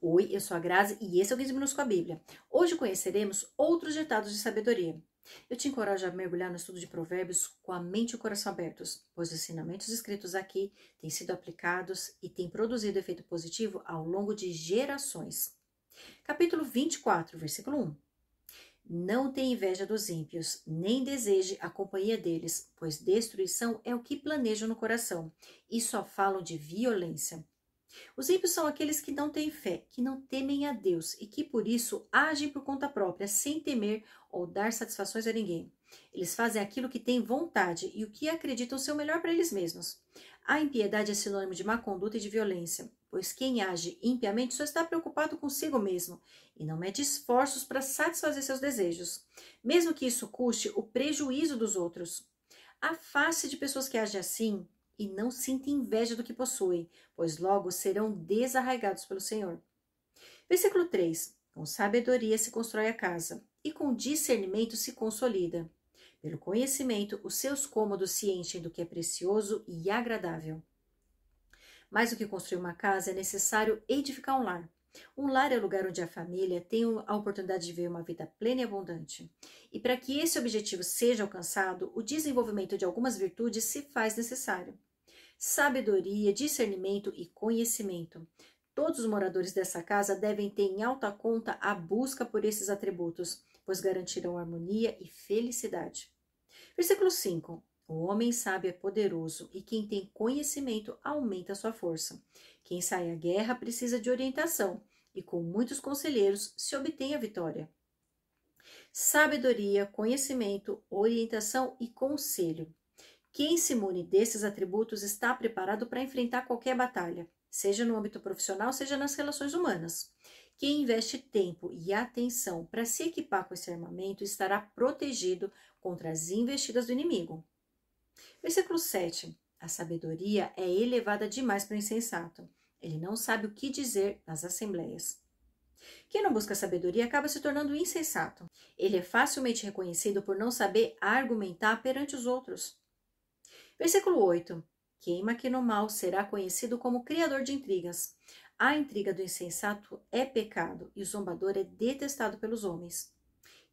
Oi, eu sou a Grazi e esse é o 15 Minutos com a Bíblia. Hoje conheceremos outros ditados de sabedoria. Eu te encorajo a mergulhar no estudo de Provérbios com a mente e o coração abertos, pois os ensinamentos escritos aqui têm sido aplicados e têm produzido efeito positivo ao longo de gerações. Capítulo 24, versículo 1. Não tenha inveja dos ímpios, nem deseje a companhia deles, pois destruição é o que planejam no coração, e só falam de violência. Os ímpios são aqueles que não têm fé, que não temem a Deus e que por isso agem por conta própria, sem temer ou dar satisfações a ninguém. Eles fazem aquilo que têm vontade e o que acreditam ser o melhor para eles mesmos. A impiedade é sinônimo de má conduta e de violência, pois quem age impiamente só está preocupado consigo mesmo e não mede esforços para satisfazer seus desejos, mesmo que isso custe o prejuízo dos outros. Afaste de pessoas que agem assim e não sinta inveja do que possuem, pois logo serão desarraigados pelo Senhor. Versículo 3. Com sabedoria se constrói a casa, e com discernimento se consolida. Pelo conhecimento, os seus cômodos se enchem do que é precioso e agradável. Mais do que construir uma casa, é necessário edificar um lar. Um lar é o lugar onde a família tem a oportunidade de viver uma vida plena e abundante. E para que esse objetivo seja alcançado, o desenvolvimento de algumas virtudes se faz necessário. Sabedoria, discernimento e conhecimento. Todos os moradores dessa casa devem ter em alta conta a busca por esses atributos, pois garantirão harmonia e felicidade. Versículo 5. O homem sábio é poderoso e quem tem conhecimento aumenta sua força. Quem sai à guerra precisa de orientação e com muitos conselheiros se obtém a vitória. Sabedoria, conhecimento, orientação e conselho. Quem se mune desses atributos está preparado para enfrentar qualquer batalha, seja no âmbito profissional, seja nas relações humanas. Quem investe tempo e atenção para se equipar com esse armamento estará protegido contra as investidas do inimigo. Versículo 7. A sabedoria é elevada demais para o insensato. Ele não sabe o que dizer nas assembleias. Quem não busca sabedoria acaba se tornando insensato. Ele é facilmente reconhecido por não saber argumentar perante os outros. Versículo 8. Quem maquina o mal será conhecido como criador de intrigas. A intriga do insensato é pecado e o zombador é detestado pelos homens.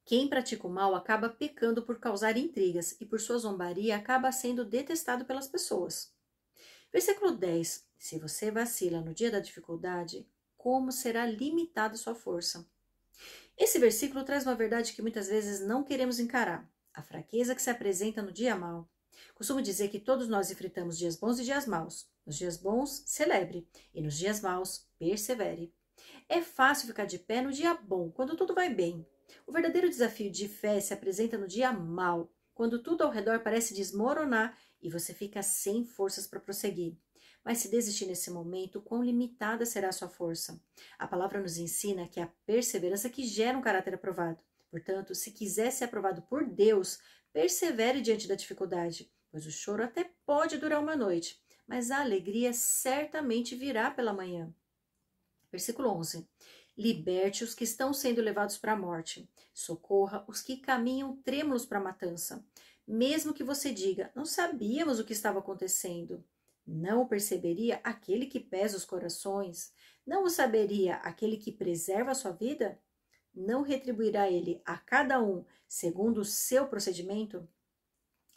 Quem pratica o mal acaba pecando por causar intrigas e por sua zombaria acaba sendo detestado pelas pessoas. Versículo 10. Se você vacila no dia da dificuldade, como será limitada sua força? Esse versículo traz uma verdade que muitas vezes não queremos encarar. A fraqueza que se apresenta no dia mau. Costumo dizer que todos nós enfrentamos dias bons e dias maus. Nos dias bons, celebre, e nos dias maus, persevere. É fácil ficar de pé no dia bom, quando tudo vai bem. O verdadeiro desafio de fé se apresenta no dia mau, quando tudo ao redor parece desmoronar e você fica sem forças para prosseguir. Mas se desistir nesse momento, quão limitada será a sua força? A palavra nos ensina que é a perseverança que gera um caráter aprovado. Portanto, se quiser ser aprovado por Deus, persevere diante da dificuldade, pois o choro até pode durar uma noite, mas a alegria certamente virá pela manhã. Versículo 11. Liberte os que estão sendo levados para a morte. Socorra os que caminham trêmulos para a matança. Mesmo que você diga, não sabíamos o que estava acontecendo. Não o perceberia aquele que pesa os corações? Não o saberia aquele que preserva a sua vida? Não retribuirá ele a cada um segundo o seu procedimento?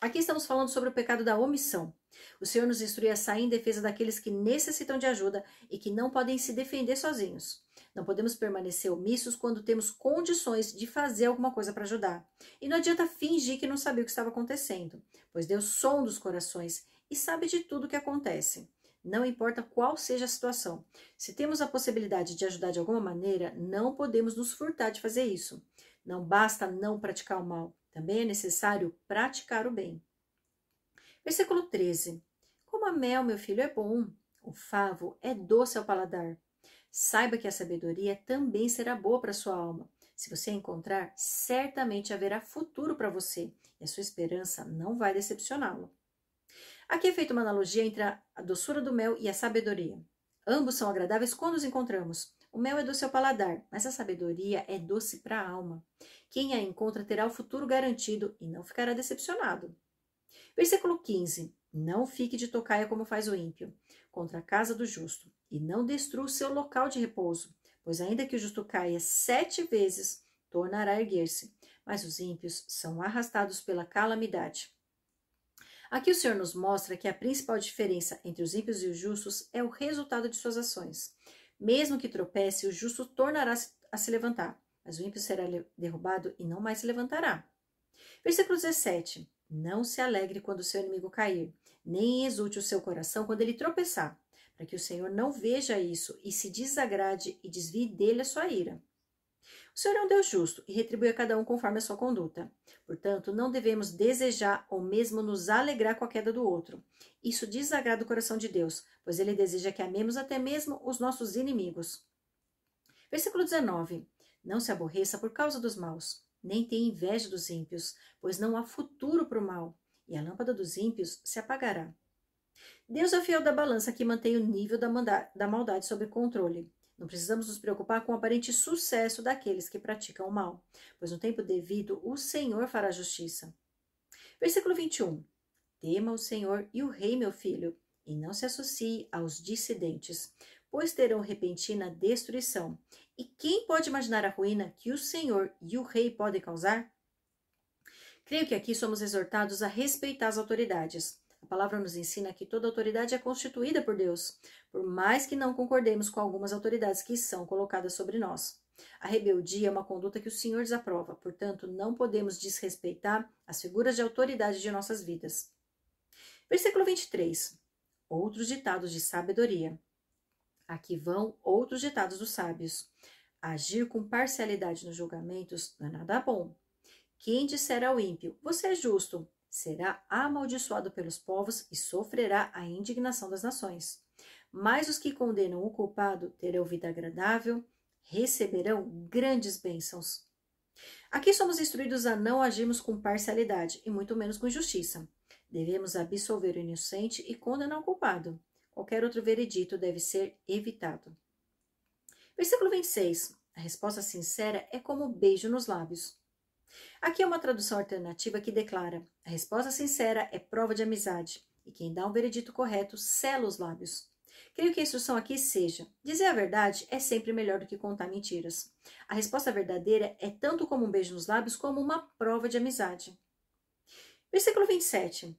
Aqui estamos falando sobre o pecado da omissão. O Senhor nos instrui a sair em defesa daqueles que necessitam de ajuda e que não podem se defender sozinhos. Não podemos permanecer omissos quando temos condições de fazer alguma coisa para ajudar. E não adianta fingir que não sabia o que estava acontecendo, pois Deus sonda os corações e sabe de tudo o que acontece. Não importa qual seja a situação. Se temos a possibilidade de ajudar de alguma maneira, não podemos nos furtar de fazer isso. Não basta não praticar o mal. Também é necessário praticar o bem. Versículo 13. Como a mel, meu filho, é bom. O favo é doce ao paladar. Saiba que a sabedoria também será boa para sua alma. Se você a encontrar, certamente haverá futuro para você e a sua esperança não vai decepcioná-lo. Aqui é feita uma analogia entre a doçura do mel e a sabedoria. Ambos são agradáveis quando os encontramos. O mel é doce ao paladar, mas a sabedoria é doce para a alma. Quem a encontra terá o futuro garantido e não ficará decepcionado. Versículo 15. Não fique de tocaia como faz o ímpio, contra a casa do justo, e não destrua o seu local de repouso, pois ainda que o justo caia 7 vezes, tornará a erguer-se, mas os ímpios são arrastados pela calamidade. Aqui o Senhor nos mostra que a principal diferença entre os ímpios e os justos é o resultado de suas ações. Mesmo que tropece, o justo tornará a se levantar, mas o ímpio será derrubado e não mais se levantará. Versículo 17. Não se alegre quando o seu inimigo cair, nem exulte o seu coração quando ele tropeçar, para que o Senhor não veja isso e se desagrade e desvie dele a sua ira. O Senhor é um Deus justo e retribui a cada um conforme a sua conduta. Portanto, não devemos desejar ou mesmo nos alegrar com a queda do outro. Isso desagrada o coração de Deus, pois ele deseja que amemos até mesmo os nossos inimigos. Versículo 19. Não se aborreça por causa dos maus, nem tenha inveja dos ímpios, pois não há futuro para o mal, e a lâmpada dos ímpios se apagará. Deus é o fiel da balança que mantém o nível da maldade sob controle. Não precisamos nos preocupar com o aparente sucesso daqueles que praticam o mal, pois no tempo devido o Senhor fará justiça. Versículo 21. Tema o Senhor e o rei, meu filho, e não se associe aos dissidentes, pois terão repentina destruição. E quem pode imaginar a ruína que o Senhor e o rei podem causar? Creio que aqui somos exortados a respeitar as autoridades. A palavra nos ensina que toda autoridade é constituída por Deus, por mais que não concordemos com algumas autoridades que são colocadas sobre nós. A rebeldia é uma conduta que o Senhor desaprova, portanto, não podemos desrespeitar as figuras de autoridade de nossas vidas. Versículo 23. Outros ditados de sabedoria. Aqui vão outros ditados dos sábios. Agir com parcialidade nos julgamentos não é nada bom. Quem disser ao ímpio, você é justo, será amaldiçoado pelos povos e sofrerá a indignação das nações. Mas os que condenam o culpado terão vida agradável, receberão grandes bênçãos. Aqui somos instruídos a não agirmos com parcialidade e muito menos com injustiça. Devemos absolver o inocente e condenar o culpado. Qualquer outro veredito deve ser evitado. Versículo 26. A resposta sincera é como um beijo nos lábios. Aqui é uma tradução alternativa que declara: a resposta sincera é prova de amizade, e quem dá um veredito correto sela os lábios. Creio que a instrução aqui seja: dizer a verdade é sempre melhor do que contar mentiras. A resposta verdadeira é tanto como um beijo nos lábios, como uma prova de amizade. Versículo 27.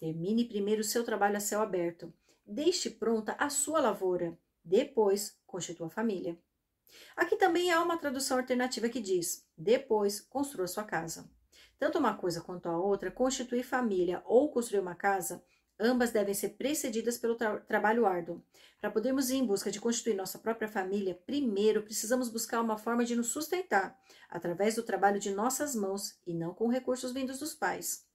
Termine primeiro o seu trabalho a céu aberto. Deixe pronta a sua lavoura. Depois, constitua a família. Aqui também há uma tradução alternativa que diz: depois, construa sua casa. Tanto uma coisa quanto a outra, constituir família ou construir uma casa, ambas devem ser precedidas pelo trabalho árduo. Para podermos ir em busca de constituir nossa própria família, primeiro precisamos buscar uma forma de nos sustentar, através do trabalho de nossas mãos e não com recursos vindos dos pais.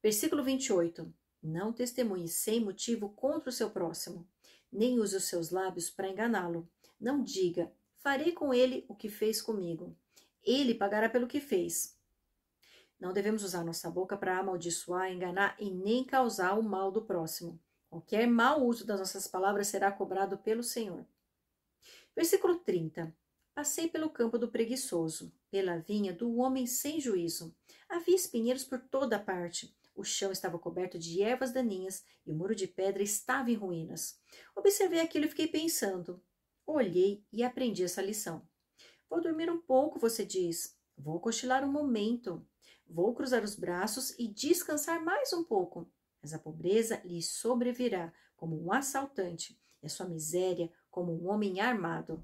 Versículo 28. Não testemunhe sem motivo contra o seu próximo, nem use os seus lábios para enganá-lo. Não diga: farei com ele o que fez comigo. Ele pagará pelo que fez. Não devemos usar nossa boca para amaldiçoar, enganar e nem causar o mal do próximo. Qualquer mau uso das nossas palavras será cobrado pelo Senhor. Versículo 30. Passei pelo campo do preguiçoso, pela vinha do homem sem juízo. Havia espinheiros por toda parte. O chão estava coberto de ervas daninhas e o muro de pedra estava em ruínas. Observei aquilo e fiquei pensando. Olhei e aprendi essa lição. Vou dormir um pouco, você diz. Vou cochilar um momento. Vou cruzar os braços e descansar mais um pouco. Mas a pobreza lhe sobrevirá como um assaltante e a sua miséria como um homem armado.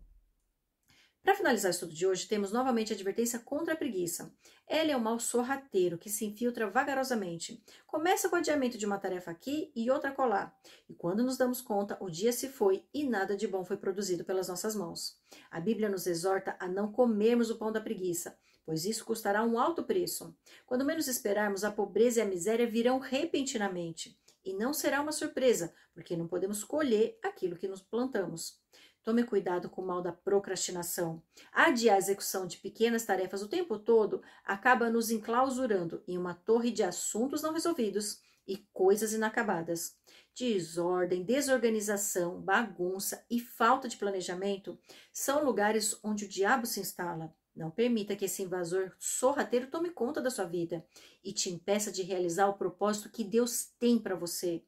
Para finalizar o estudo de hoje, temos novamente a advertência contra a preguiça. Ela é um mal sorrateiro que se infiltra vagarosamente. Começa com o adiamento de uma tarefa aqui e outra acolá. E quando nos damos conta, o dia se foi e nada de bom foi produzido pelas nossas mãos. A Bíblia nos exorta a não comermos o pão da preguiça, pois isso custará um alto preço. Quando menos esperarmos, a pobreza e a miséria virão repentinamente. E não será uma surpresa, porque não podemos colher aquilo que nos plantamos. Tome cuidado com o mal da procrastinação. Adiar a execução de pequenas tarefas o tempo todo acaba nos enclausurando em uma torre de assuntos não resolvidos e coisas inacabadas. Desordem, desorganização, bagunça e falta de planejamento são lugares onde o diabo se instala. Não permita que esse invasor sorrateiro tome conta da sua vida e te impeça de realizar o propósito que Deus tem para você.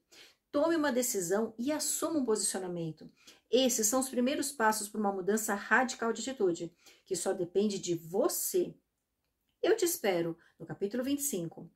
Tome uma decisão e assuma um posicionamento. Esses são os primeiros passos para uma mudança radical de atitude, que só depende de você. Eu te espero no capítulo 25.